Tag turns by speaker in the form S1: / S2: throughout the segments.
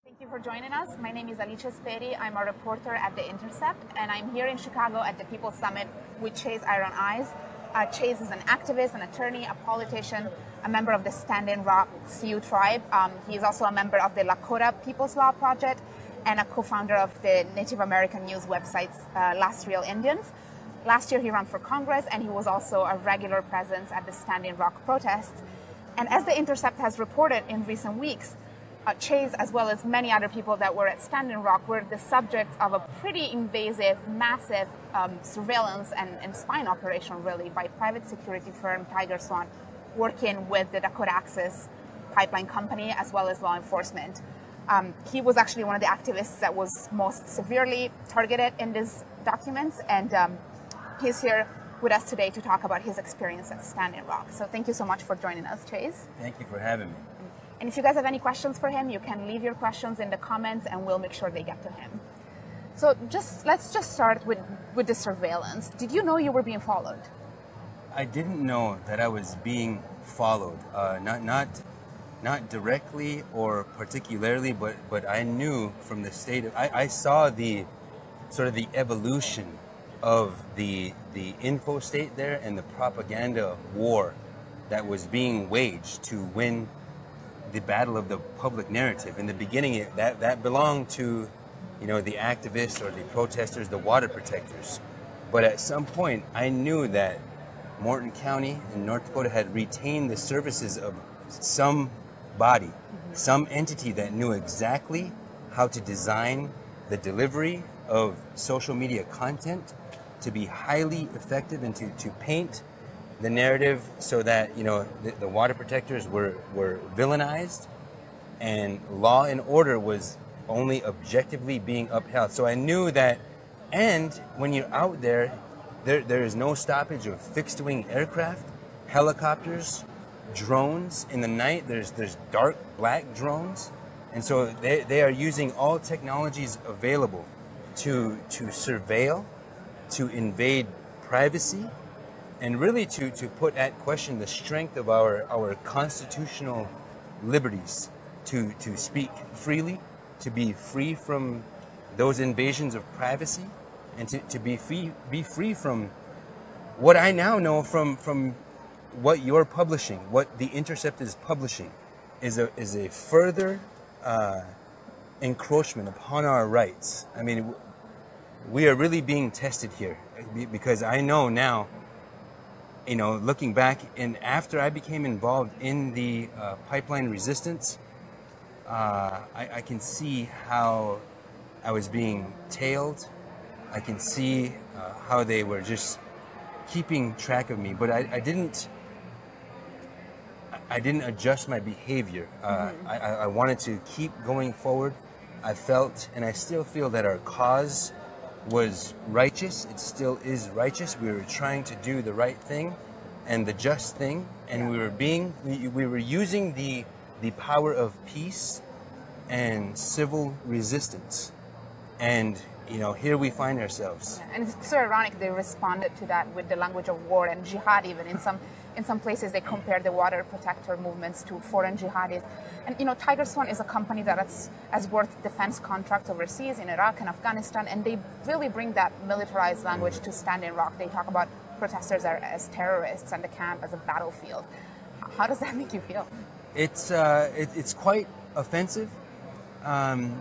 S1: Thank you for joining us. My name is Alicia Speri. I'm a reporter at the Intercept, and I'm here in Chicago at the People's Summit with Chase Iron Eyes. Chase is an activist, an attorney, a politician, a member of the Standing Rock Sioux tribe. He is also a member of the Lakota People's Law Project and a co-founder of the Native American news website Last Real Indians. Last year he ran for Congress, and he was also a regular presence at the Standing Rock protests. And as the Intercept has reported in recent weeks, Chase, as well as many other people that were at Standing Rock, were the subjects of a pretty invasive, massive surveillance and spying operation, really, by private security firm Tiger Swan, working with the Dakota Access Pipeline Company, as well as law enforcement. He was actually one of the activists that was most severely targeted in these documents, and he's here with us today to talk about his experience at Standing Rock. So thank you so much for joining us, Chase.
S2: Thank you for having me.
S1: And if you guys have any questions for him, you can leave your questions in the comments and we'll make sure they get to him. So let's just start with the surveillance. Did you know you were being followed?
S2: I didn't know that I was being followed, not directly or particularly, but I knew from the state of, I saw the sort of the evolution of the info state there and the propaganda war that was being waged to win the battle of the public narrative. In the beginning, that belonged to, the activists or the protesters, the water protectors. But at some point, I knew that Morton County in North Dakota had retained the services of some body, some entity that knew exactly how to design the delivery of social media content to be highly effective and to paint the narrative so that the water protectors were villainized and law and order was only objectively being upheld. So I knew that, and when you're out there is no stoppage of fixed wing aircraft, helicopters, drones. In the night there's dark black drones, and so they are using all technologies available to surveil, to invade privacy, and really to put at question the strength of our constitutional liberties to speak freely, to be free from those invasions of privacy, and to be free from what I now know from what you're publishing, what the Intercept is publishing, is a further encroachment upon our rights. I mean, we are really being tested here, because I know now, looking back, and after I became involved in the pipeline resistance, I can see how I was being tailed. I can see how they were just keeping track of me, but I didn't adjust my behavior. I wanted to keep going forward. I felt, and I still feel, that our cause was righteous. It still is righteous. We were trying to do the right thing and the just thing, and we were using the power of peace and civil resistance. And here we find ourselves.
S1: Yeah, and it's so ironic they responded to that with the language of war and jihad. Even in some places they compare the water protector movements to foreign jihadis. And Tiger Swan is a company that has worked defense contracts overseas in Iraq and Afghanistan, and they really bring that militarized language to Standing Rock. They talk about protesters as terrorists and the camp as a battlefield. How does that make you feel?
S2: It's quite offensive.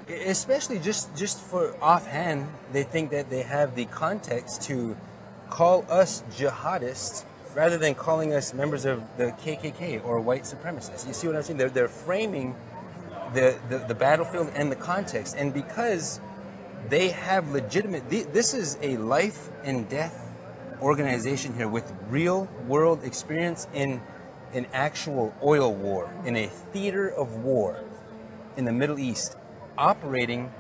S2: Especially just for offhand, they think that they have the context to call us jihadists rather than calling us members of the KKK or white supremacists. You see what I'm saying? They're framing the battlefield and the context, and because they have legitimate, this is a life and death organization here with real world experience in an actual oil war, in a theater of war in the Middle East, operating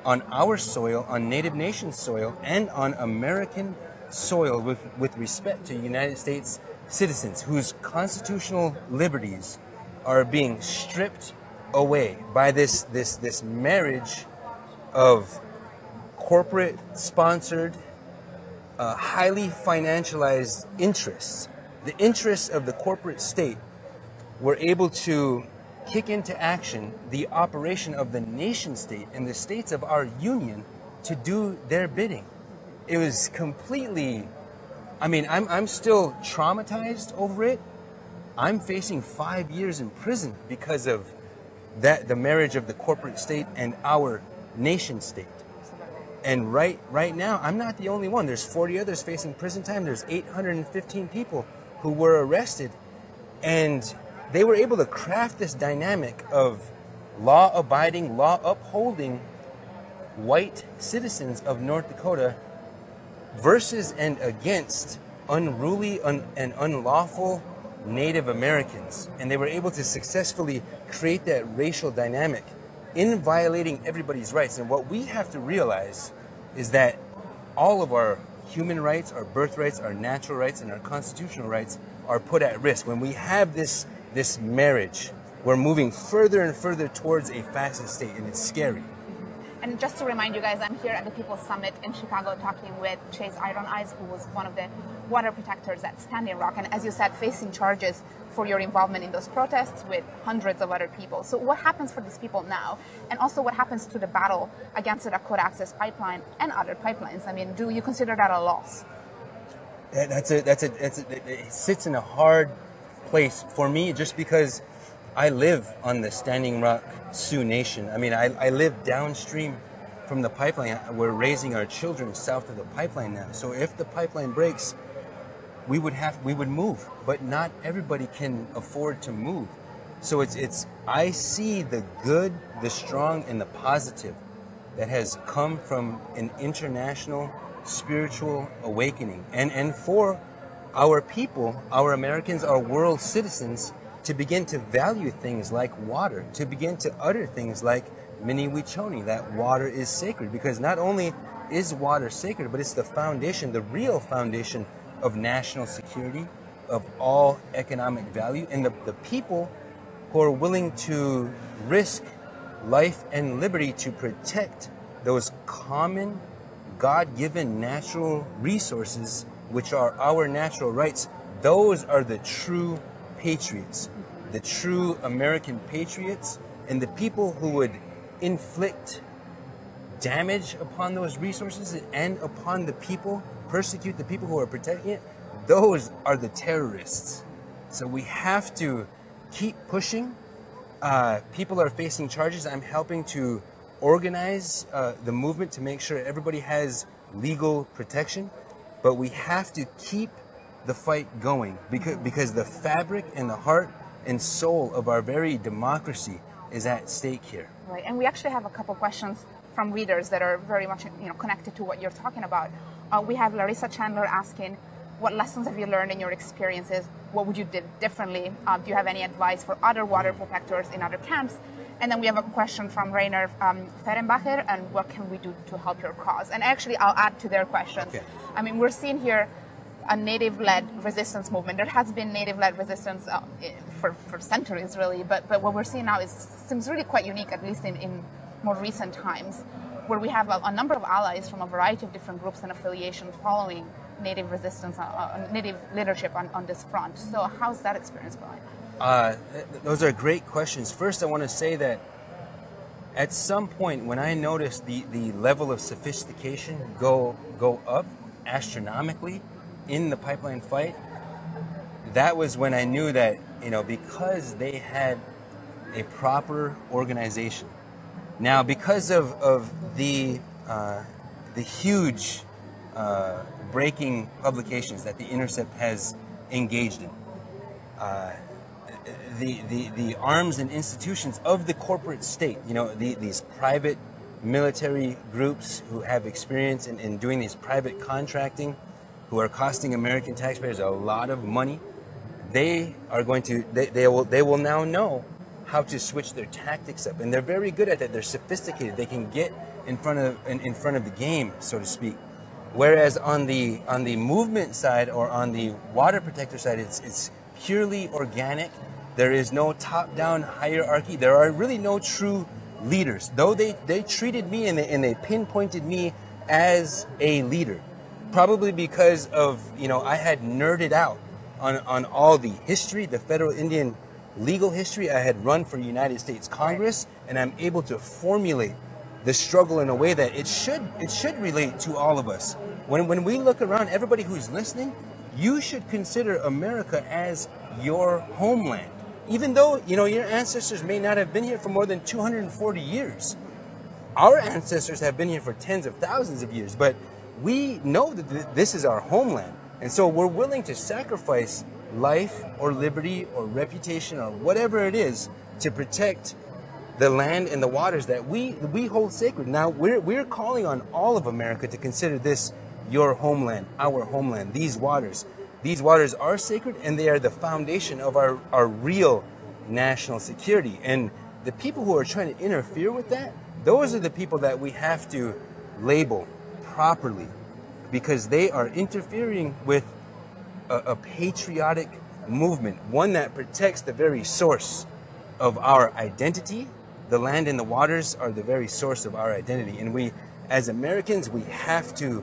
S2: on our soil, on Native Nation soil, and on American soil with respect to United States citizens whose constitutional liberties are being stripped away by this marriage of corporate sponsored, highly financialized interests. The interests of the corporate state were able to kick into action the operation of the nation state and the states of our union to do their bidding. It was completely, I mean, I'm still traumatized over it. I'm facing 5 years in prison because of that, the marriage of the corporate state and our nation state. And right now, I'm not the only one. There's 40 others facing prison time. There's 815 people who were arrested. And they were able to craft this dynamic of law-abiding, law-upholding white citizens of North Dakota versus and against unruly and unlawful Native Americans. And they were able to successfully create that racial dynamic in violating everybody's rights. And what we have to realize is that all of our human rights, our birthrights, our natural rights, and our constitutional rights are put at risk. When we have this marriage, we're moving further and further towards a fascist state, and it's scary.
S1: And just to remind you guys, I'm here at the People's Summit in Chicago talking with Chase Iron Eyes, who was one of the water protectors at Standing Rock. And as you said, facing charges for your involvement in those protests with hundreds of other people. So what happens for these people now? And also what happens to the battle against the Dakota Access Pipeline and other pipelines? I mean, do you consider that a loss? It sits in a hard place for me just because I live on the Standing Rock Sioux Nation. I mean, I live downstream from the pipeline. We're raising our children south of the pipeline now. So if the pipeline breaks, we would move, but not everybody can afford to move. So I see the good, the strong, and the positive that has come from an international spiritual awakening. And for our people, our Americans, our world citizens, to begin to value things like water, to begin to utter things like Mini Wichoni, that water is sacred. Because not only is water sacred, but it's the foundation, the real foundation of national security, of all economic value. And the people who are willing to risk life and liberty to protect those common, God-given natural resources, which are our natural rights, those are the true patriots, the true American patriots. And the people who would inflict damage upon those resources and upon the people, persecute the people who are protecting it, those are the terrorists. So we have to keep pushing. People are facing charges. I'm helping to organize the movement to make sure everybody has legal protection. But we have to keep the fight going because the fabric and the heart and soul of our very democracy is at stake here. Right, and we actually have a couple questions from readers that are very much connected to what you're talking about. We have Larissa Chandler asking, what lessons have you learned in your experiences? What would you do differently? Do you have any advice for other water protectors in other camps? And then we have a question from Rainer Ferenbacher, and what can we do to help your cause? And actually, I'll add to their questions. Okay. I mean, we're seeing here a native-led resistance movement. There has been native-led resistance for centuries, really, but what we're seeing now seems really quite unique, at least in more recent times, where we have a number of allies from a variety of different groups and affiliations following native resistance, native leadership on this front. So how's that experience going?
S2: Those are great questions. First, I want to say that at some point when I noticed the level of sophistication go up astronomically in the pipeline fight, that was when I knew that, because they had a proper organization. Now, because of the huge breaking publications that the Intercept has engaged in, the arms and institutions of the corporate state, these private military groups who have experience in doing these private contracting, who are costing American taxpayers a lot of money, they will now know how to switch their tactics up, and they're very good at that. They're sophisticated. They can get in front of the game, so to speak. Whereas on the movement side or on the water protector side, it's purely organic. There is no top-down hierarchy. There are really no true leaders. Though they treated me and they pinpointed me as a leader, probably because of I had nerded out on all the history, the Federal Indian legal history. I had run for United States Congress, and I'm able to formulate the struggle in a way that it should relate to all of us. When we look around, everybody who's listening, you should consider America as your homeland. Even though, you know, your ancestors may not have been here for more than 240 years. Our ancestors have been here for tens of thousands of years, but we know that this is our homeland. And so we're willing to sacrifice life or liberty or reputation or whatever it is to protect the land and the waters that we hold sacred. Now, we're calling on all of America to consider this your homeland, our homeland, these waters. These waters are sacred, and they are the foundation of our real national security. And the people who are trying to interfere with that, those are the people that we have to label properly, because they are interfering with a patriotic movement, one that protects the very source of our identity. The land and the waters are the very source of our identity. And we, as Americans, we have to,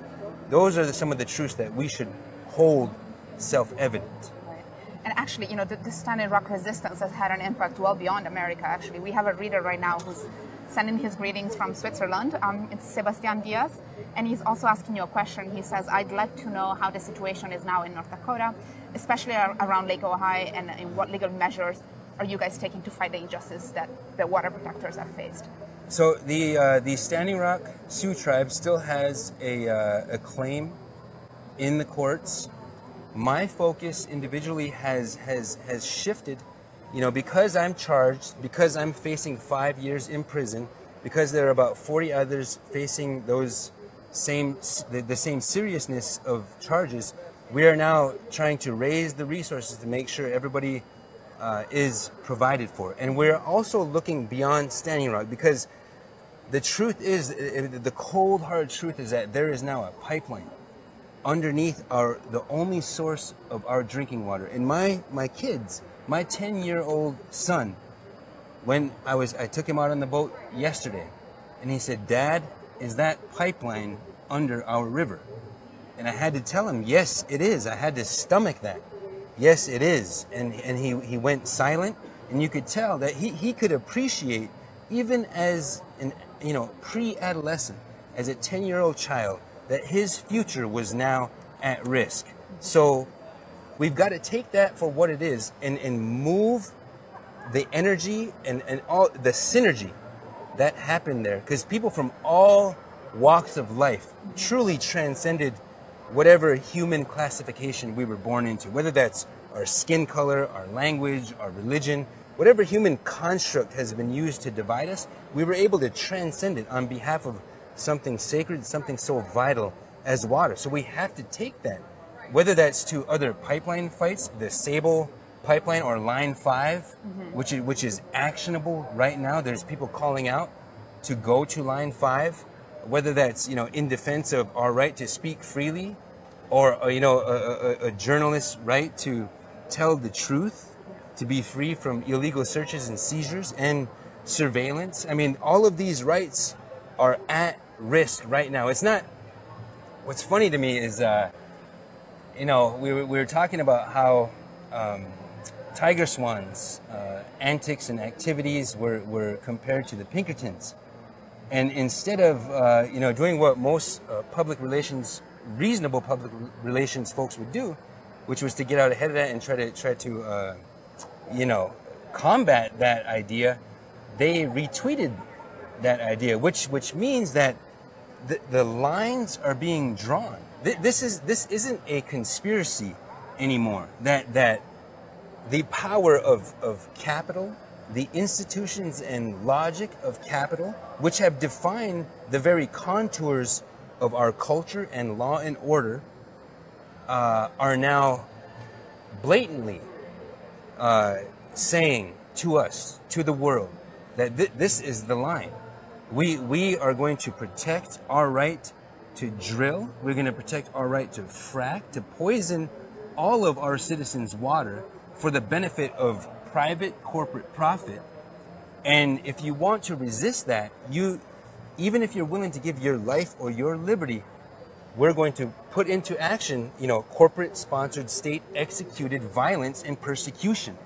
S2: those are some of the truths that we should hold self-evident.
S1: Right. And actually, you know, the Standing Rock resistance has had an impact well beyond America, actually. We have a reader right now who's sending his greetings from Switzerland. It's Sebastian Diaz, and he's also asking you a question. He says, I'd like to know how the situation is now in North Dakota, especially around Lake Ojai, and what legal measures are you guys taking to fight the injustice that the water protectors have faced?
S2: So the Standing Rock Sioux tribe still has a claim in the courts. My focus individually has shifted, you know, because I'm charged, because I'm facing 5 years in prison, because there are about 40 others facing those the same seriousness of charges. We are now trying to raise the resources to make sure everybody is provided for. And we're also looking beyond Standing Rock, because the truth is, the cold hard truth is that there is now a pipeline underneath the only source of our drinking water. And my kids, my 10-year-old son, when I took him out on the boat yesterday, and he said, Dad, is that pipeline under our river? And I had to tell him, yes, it is. I had to stomach that. Yes, it is. And he went silent, and you could tell that he could appreciate, even as an, you know, pre-adolescent, as a 10-year-old child, that his future was now at risk. So we've got to take that for what it is, and move the energy and all the synergy that happened there, because people from all walks of life truly transcended whatever human classification we were born into, whether that's our skin color, our language, our religion, whatever human construct has been used to divide us, we were able to transcend it on behalf of something sacred, something so vital as water. So we have to take that, whether that's to other pipeline fights, the Sable pipeline or Line 5, which is actionable right now. There's people calling out to go to Line 5, whether that's, you know, in defense of our right to speak freely, or you know, a journalist's right to tell the truth, to be free from illegal searches and seizures and surveillance. I mean, all of these rights are at risk right now. It's not. What's funny to me is, you know, we were talking about how Tiger Swan's antics and activities were compared to the Pinkertons, and instead of you know, doing what most reasonable public relations folks would do, which was to get out ahead of that and try to you know, combat that idea, they retweeted that idea, which means that the lines are being drawn. This isn't a conspiracy anymore. That the power of capital, the institutions and logic of capital, which have defined the very contours of our culture and law and order, are now blatantly saying to us, to the world, that this is the line. We are going to protect our right to drill. We're going to protect our right to frack, to poison all of our citizens' water for the benefit of private corporate profit. And if you want to resist that, even if you're willing to give your life or your liberty, we're going to put into action, you know, corporate sponsored, state executed violence and persecution.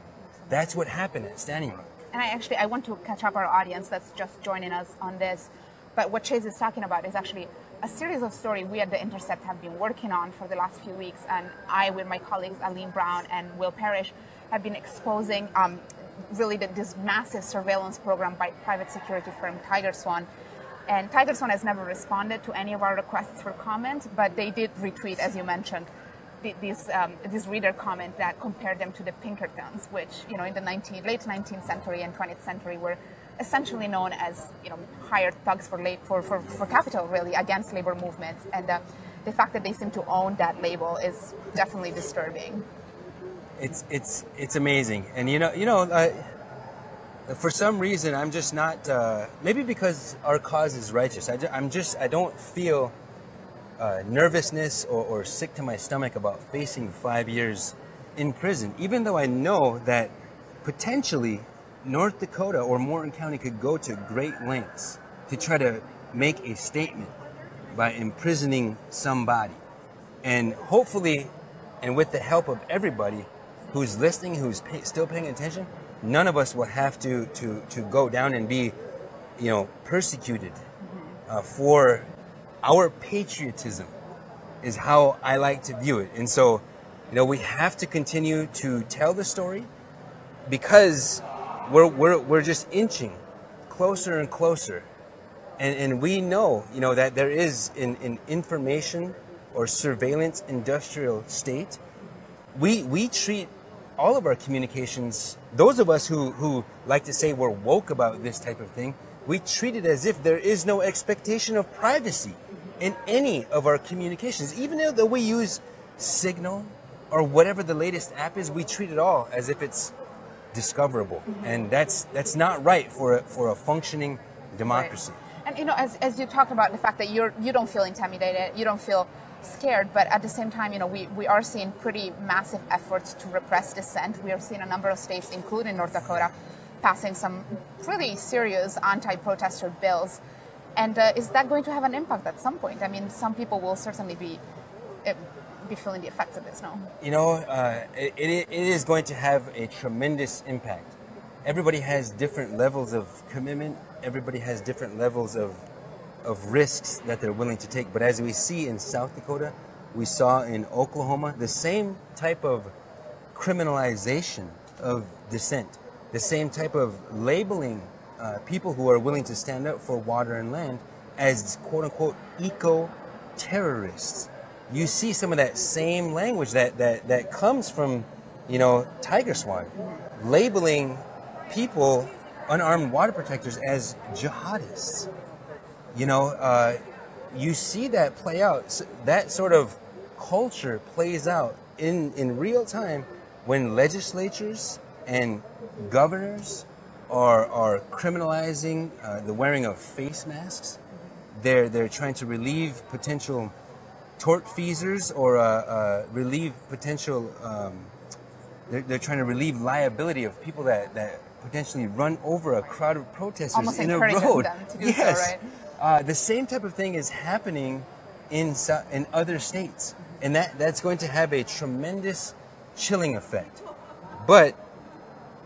S2: that's what happened at Standing Rock.
S1: And I want to catch up our audience that's just joining us on this. But what Chase is talking about is actually a series of stories we at The Intercept have been working on for the last few weeks. And I, with my colleagues, Aline Brown and Will Parrish, have been exposing really this massive surveillance program by private security firm Tiger Swan. And Tiger Swan has never responded to any of our requests for comment, but they did retweet, as you mentioned, this reader comment that compared them to the Pinkertons, which, in the late 19th century and 20th century were essentially known as, hired thugs for capital, really, against labor movements. And the fact that they seem to own that label is definitely disturbing.
S2: It's amazing. And, for some reason, I'm just not, maybe because our cause is righteous, I don't feel nervousness or sick to my stomach about facing 5 years in prison, even though I know that potentially North Dakota or Morton County could go to great lengths to try to make a statement by imprisoning somebody. And hopefully, and with the help of everybody who's listening, who's still paying attention, none of us will have to go down and be, persecuted for our patriotism is how I like to view it. And so, we have to continue to tell the story because we're just inching closer and closer. And we know, that there is an information or surveillance industrial state. We treat all of our communications, those of us who like to say we're woke about this type of thing, we treat it as if there is no expectation of privacy in any of our communications. Even though we use Signal or whatever the latest app is, we treat it all as if it's discoverable. And that's not right for a functioning democracy.
S1: Right. And as you talked about the fact that you don't feel intimidated, you don't feel scared, but at the same time, we are seeing pretty massive efforts to repress dissent. We are seeing a number of states, including North Dakota, passing some really serious anti-protester bills. And is that going to have an impact at some point? I mean, some people will certainly be feeling the effects of this, no?
S2: It is going to have a tremendous impact. Everybody has different levels of commitment. Everybody has different levels of risks that they're willing to take. But as we see in South Dakota, we saw in Oklahoma, the same type of criminalization of dissent, the same type of labeling people who are willing to stand up for water and land as quote-unquote eco-terrorists. You see some of that same language that comes from, Tiger Swan, labeling people, unarmed water protectors, as jihadists. You see that play out. That sort of culture plays out in real time when legislatures and governors are criminalizing the wearing of face masks. They're trying to relieve potential tortfeasors or relieve potential. They're trying to relieve liability of people that potentially run over a crowd of protesters
S1: almost
S2: in a road.
S1: Them to do
S2: yes,
S1: so, right?
S2: The same type of thing is happening in other states, and that's going to have a tremendous chilling effect. But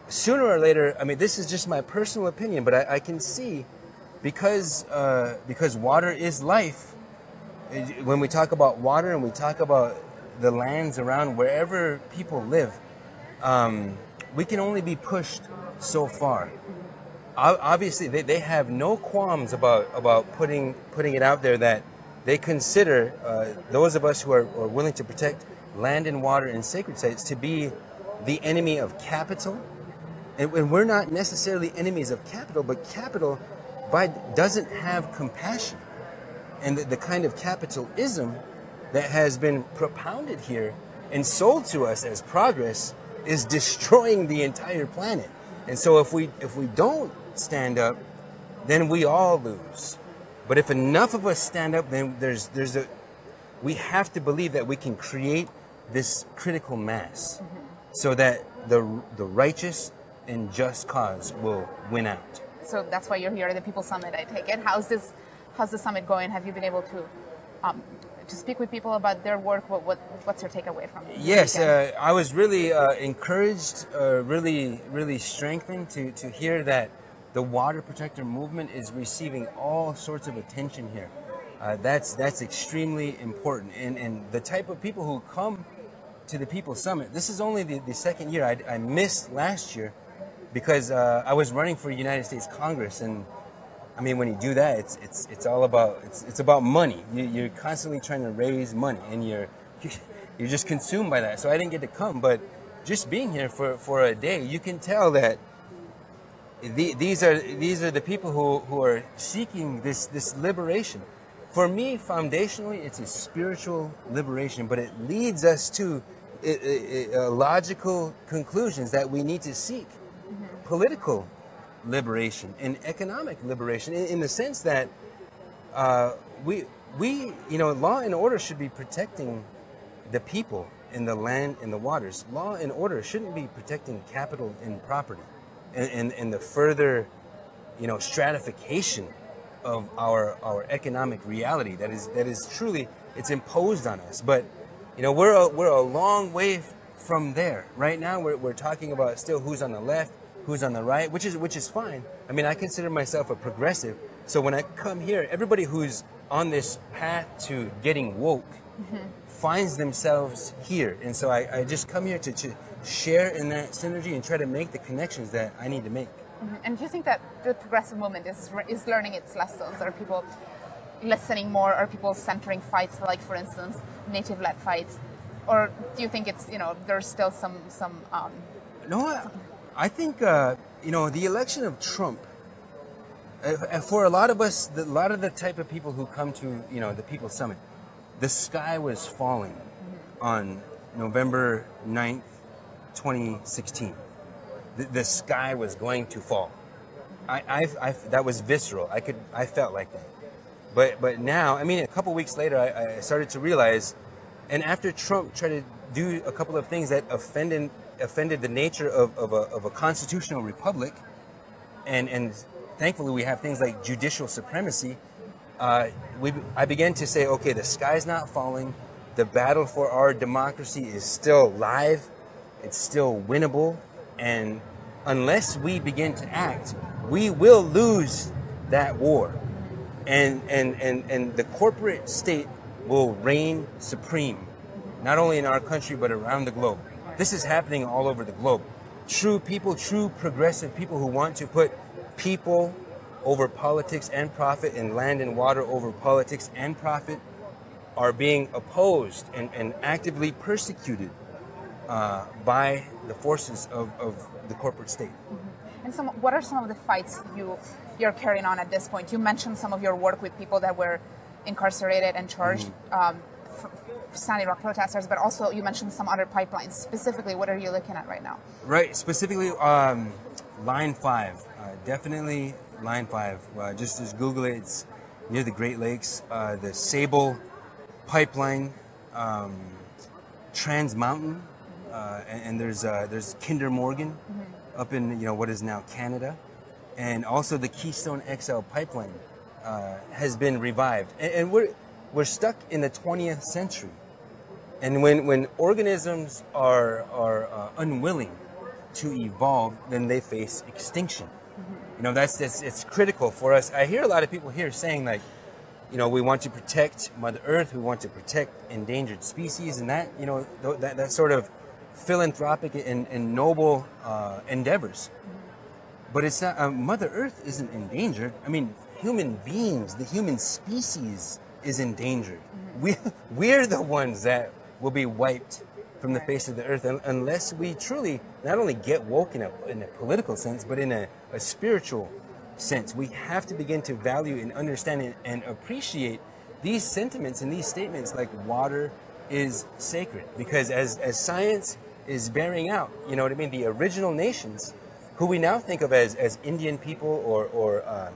S2: sooner or later, I mean, this is just my personal opinion, but I can see because water is life. When we talk about water and we talk about the lands around wherever people live, we can only be pushed so far. Obviously, they have no qualms about putting it out there that they consider those of us who are willing to protect land and water and sacred sites to be the enemy of capital. And we're not necessarily enemies of capital, but capital doesn't have compassion. And the kind of capitalism that has been propounded here and sold to us as progress is destroying the entire planet. And so if we don't stand up, then we all lose. But if enough of us stand up, then we have to believe that we can create this critical mass so that the righteous and just cause will win out.
S1: So that's why you're here at the People's Summit, I take it. How's the summit going? Have you been able to to speak with people about their work. What's your takeaway from it?
S2: Yes, I was really encouraged, really strengthened to hear that the water protector movement is receiving all sorts of attention here. That's extremely important, and the type of people who come to the People's Summit. This is only the second year. I missed last year because I was running for United States Congress, and I mean, when you do that, it's all about it's about money. You're constantly trying to raise money, and you're just consumed by that. So I didn't get to come, but just being here for a day, you can tell that these are the people who are seeking this liberation. For me, foundationally, it's a spiritual liberation, but it leads us to logical conclusions that we need to seek. Political liberation and economic liberation, in the sense that we law and order should be protecting the people and the land and the waters. Law and order shouldn't be protecting capital and property and the further stratification of our economic reality that is truly, it's imposed on us. But we're a long way from there. Right now we're talking about still who's on the left, who's on the right, which is fine. I mean, I consider myself a progressive. So when I come here, everybody who's on this path to getting woke finds themselves here. And so I just come here to share in that synergy and try to make the connections that I need to make.
S1: And do you think that the progressive movement is learning its lessons? Are people listening more? Are people centering fights, like, for instance, native-led fights? Or do you think it's, there's still some
S2: No, I think, the election of Trump, for a lot of us, a lot of the type of people who come to, the People's Summit, the sky was falling on November 9th, 2016. The sky was going to fall. That was visceral. I felt like that. But now, I mean, a couple weeks later, I started to realize, and after Trump tried to do a couple of things that offended the nature of a constitutional republic, and thankfully we have things like judicial supremacy, I began to say, okay, the sky's not falling. The battle for our democracy is still live. It's still winnable. And unless we begin to act, we will lose that war. And the corporate state will reign supreme, not only in our country, but around the globe. This is happening all over the globe. True people, true progressive people who want to put people over politics and profit, and land and water over politics and profit, are being opposed and actively persecuted by the forces of the corporate state.
S1: And what are some of the fights you're carrying on at this point? You mentioned some of your work with people that were incarcerated and charged, Standing Rock protesters, but also you mentioned some other pipelines. Specifically, what are you looking at right now?
S2: Right, specifically Line 5, definitely Line 5. Just Google it. It's near the Great Lakes. The Sable pipeline, Trans Mountain, and there's Kinder Morgan up in what is now Canada, and also the Keystone XL pipeline has been revived, and we're stuck in the 20th century, and when organisms are unwilling to evolve, then they face extinction. It's critical for us. I hear a lot of people here saying, like, we want to protect Mother Earth, we want to protect endangered species, and that that sort of philanthropic and noble endeavors. But it's not. Mother Earth isn't endangered. I mean, human beings, the human species, is endangered. We're the ones that will be wiped from the face of the earth unless we truly not only get woke in a political sense, but in a spiritual sense. We have to begin to value and understand and appreciate these sentiments and these statements, like water is sacred. Because as science is bearing out, the original nations, who we now think of as Indian people or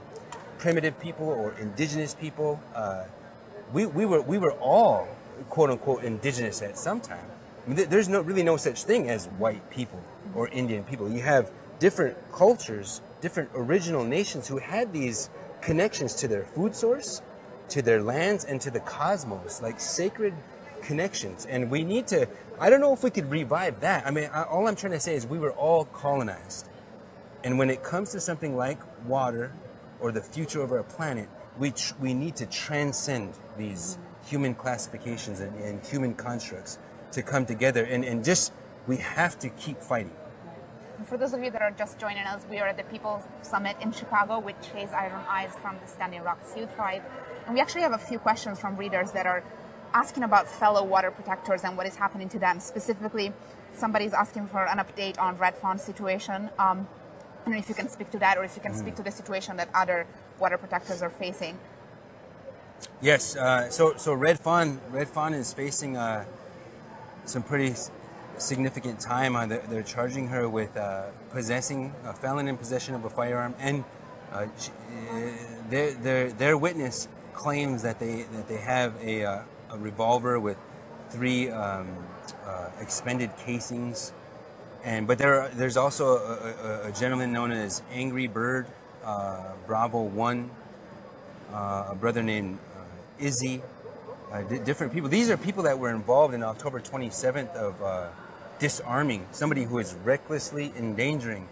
S2: primitive people or indigenous people, we were all quote unquote indigenous at some time. I mean, there's really no such thing as white people or Indian people. You have different cultures, different original nations who had these connections to their food source, to their lands and to the cosmos, like sacred connections. And we need to, I don't know if we could revive that. I mean, all I'm trying to say is we were all colonized. And when it comes to something like water or the future of our planet, we need to transcend these human classifications and human constructs to come together. And just, we have to keep fighting.
S1: For those of you that are just joining us, we are at the People's Summit in Chicago with Chase Iron Eyes from the Standing Rock Sioux Tribe. And we actually have a few questions from readers that are asking about fellow water protectors and what is happening to them. Specifically, somebody's asking for an update on Red Fawn's situation. I don't know if you can speak to that, or if you can speak to the situation that other water protectors are facing.
S2: Yes, so Red Fawn is facing some pretty significant time. They're charging her with possessing a felon in possession of a firearm, and their witness claims that they have a revolver with 3 expended casings, but there's also a gentleman known as Angry Bird Bravo 1, a brother named Izzy, different people. These are people that were involved in October 27th of disarming somebody who is recklessly endangering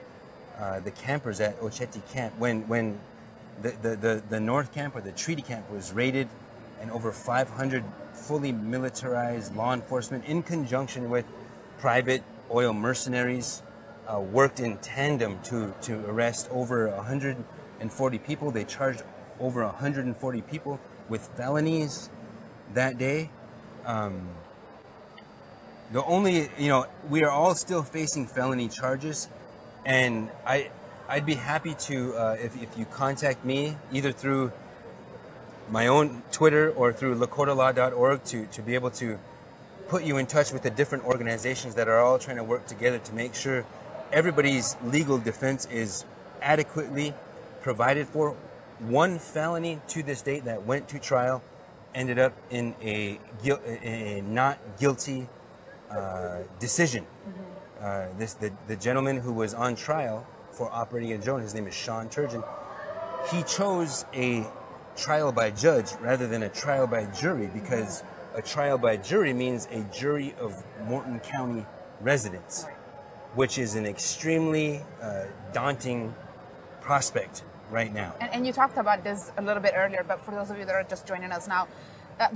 S2: the campers at Ocheti Camp when the North Camp, or the Treaty Camp, was raided, and over 500 fully militarized law enforcement in conjunction with private oil mercenaries worked in tandem to arrest over 140 people. They charged over 140 people with felonies that day. The only, we are all still facing felony charges, and I'd be happy to, if you contact me, either through my own Twitter or through lakotalaw.org, to be able to put you in touch with the different organizations that are all trying to work together to make sure everybody's legal defense is adequately provided for. One felony to this date that went to trial ended up in a not guilty decision. The gentleman who was on trial for operating a drone, his name is Sean Turgeon, he chose a trial by judge rather than a trial by jury, because a trial by jury means a jury of Morton County residents, which is an extremely daunting prospect right now.
S1: And you talked about this a little bit earlier, but for those of you that are just joining us now,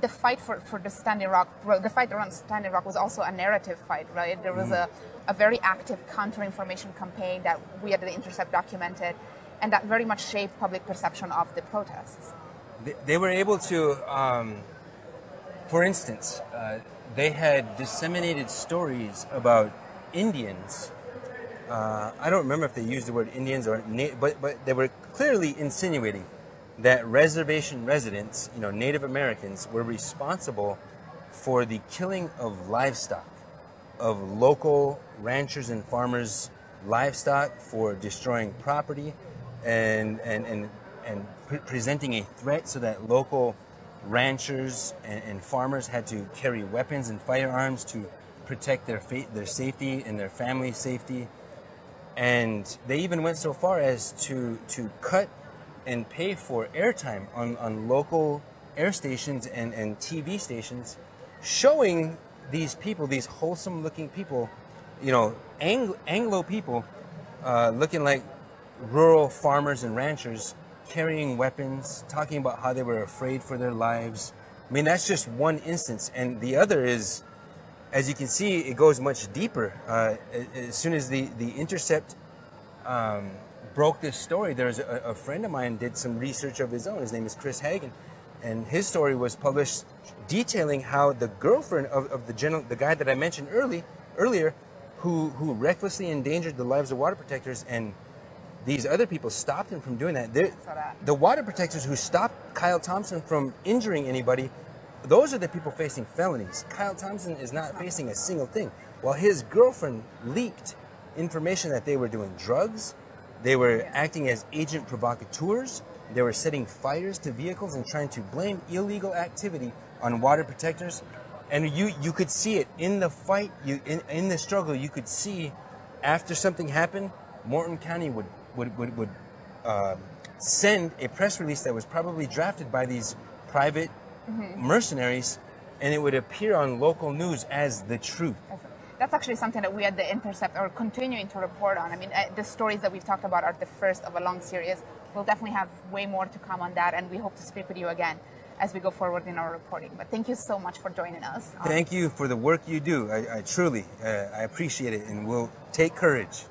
S1: the fight for the Standing Rock, the fight around Standing Rock was also a narrative fight, right? There was a very active counter-information campaign that we at the Intercept documented, and that very much shaped public perception of the protests.
S2: They were able to, for instance, they had disseminated stories about Indians. I don't remember if they used the word Indians or, but they were clearly insinuating that reservation residents, Native Americans, were responsible for the killing of livestock, of local ranchers and farmers' livestock, for destroying property, and presenting a threat so that local ranchers and farmers had to carry weapons and firearms to protect their safety and their family's safety. And they even went so far as to cut and pay for airtime on local air stations and TV stations, showing these people, these wholesome looking people, Anglo people, looking like rural farmers and ranchers, carrying weapons, talking about how they were afraid for their lives. I mean, that's just one instance. And the other is, as you can see, it goes much deeper. As soon as the Intercept broke this story, there's a friend of mine did some research of his own. His name is Chris Hagen, and his story was published detailing how the girlfriend of the guy that I mentioned earlier, who recklessly endangered the lives of water protectors, and these other people stopped him from doing that. The water protectors who stopped Kyle Thompson from injuring anybody, those are the people facing felonies. Kyle Thompson is not facing a single thing, while his girlfriend leaked information that they were doing drugs, they were acting as agent provocateurs, they were setting fires to vehicles and trying to blame illegal activity on water protectors. And you could see it in the fight, in the struggle. You could see after something happened, Morton County would send a press release that was probably drafted by these private mercenaries, and it would appear on local news as the truth.
S1: That's actually something that we at the Intercept are continuing to report on. I mean, the stories that we've talked about are the first of a long series. We'll definitely have way more to come on that, and we hope to speak with you again as we go forward in our reporting. But thank you so much for joining us.
S2: Thank you for the work you do. I truly, I appreciate it, and we'll take courage.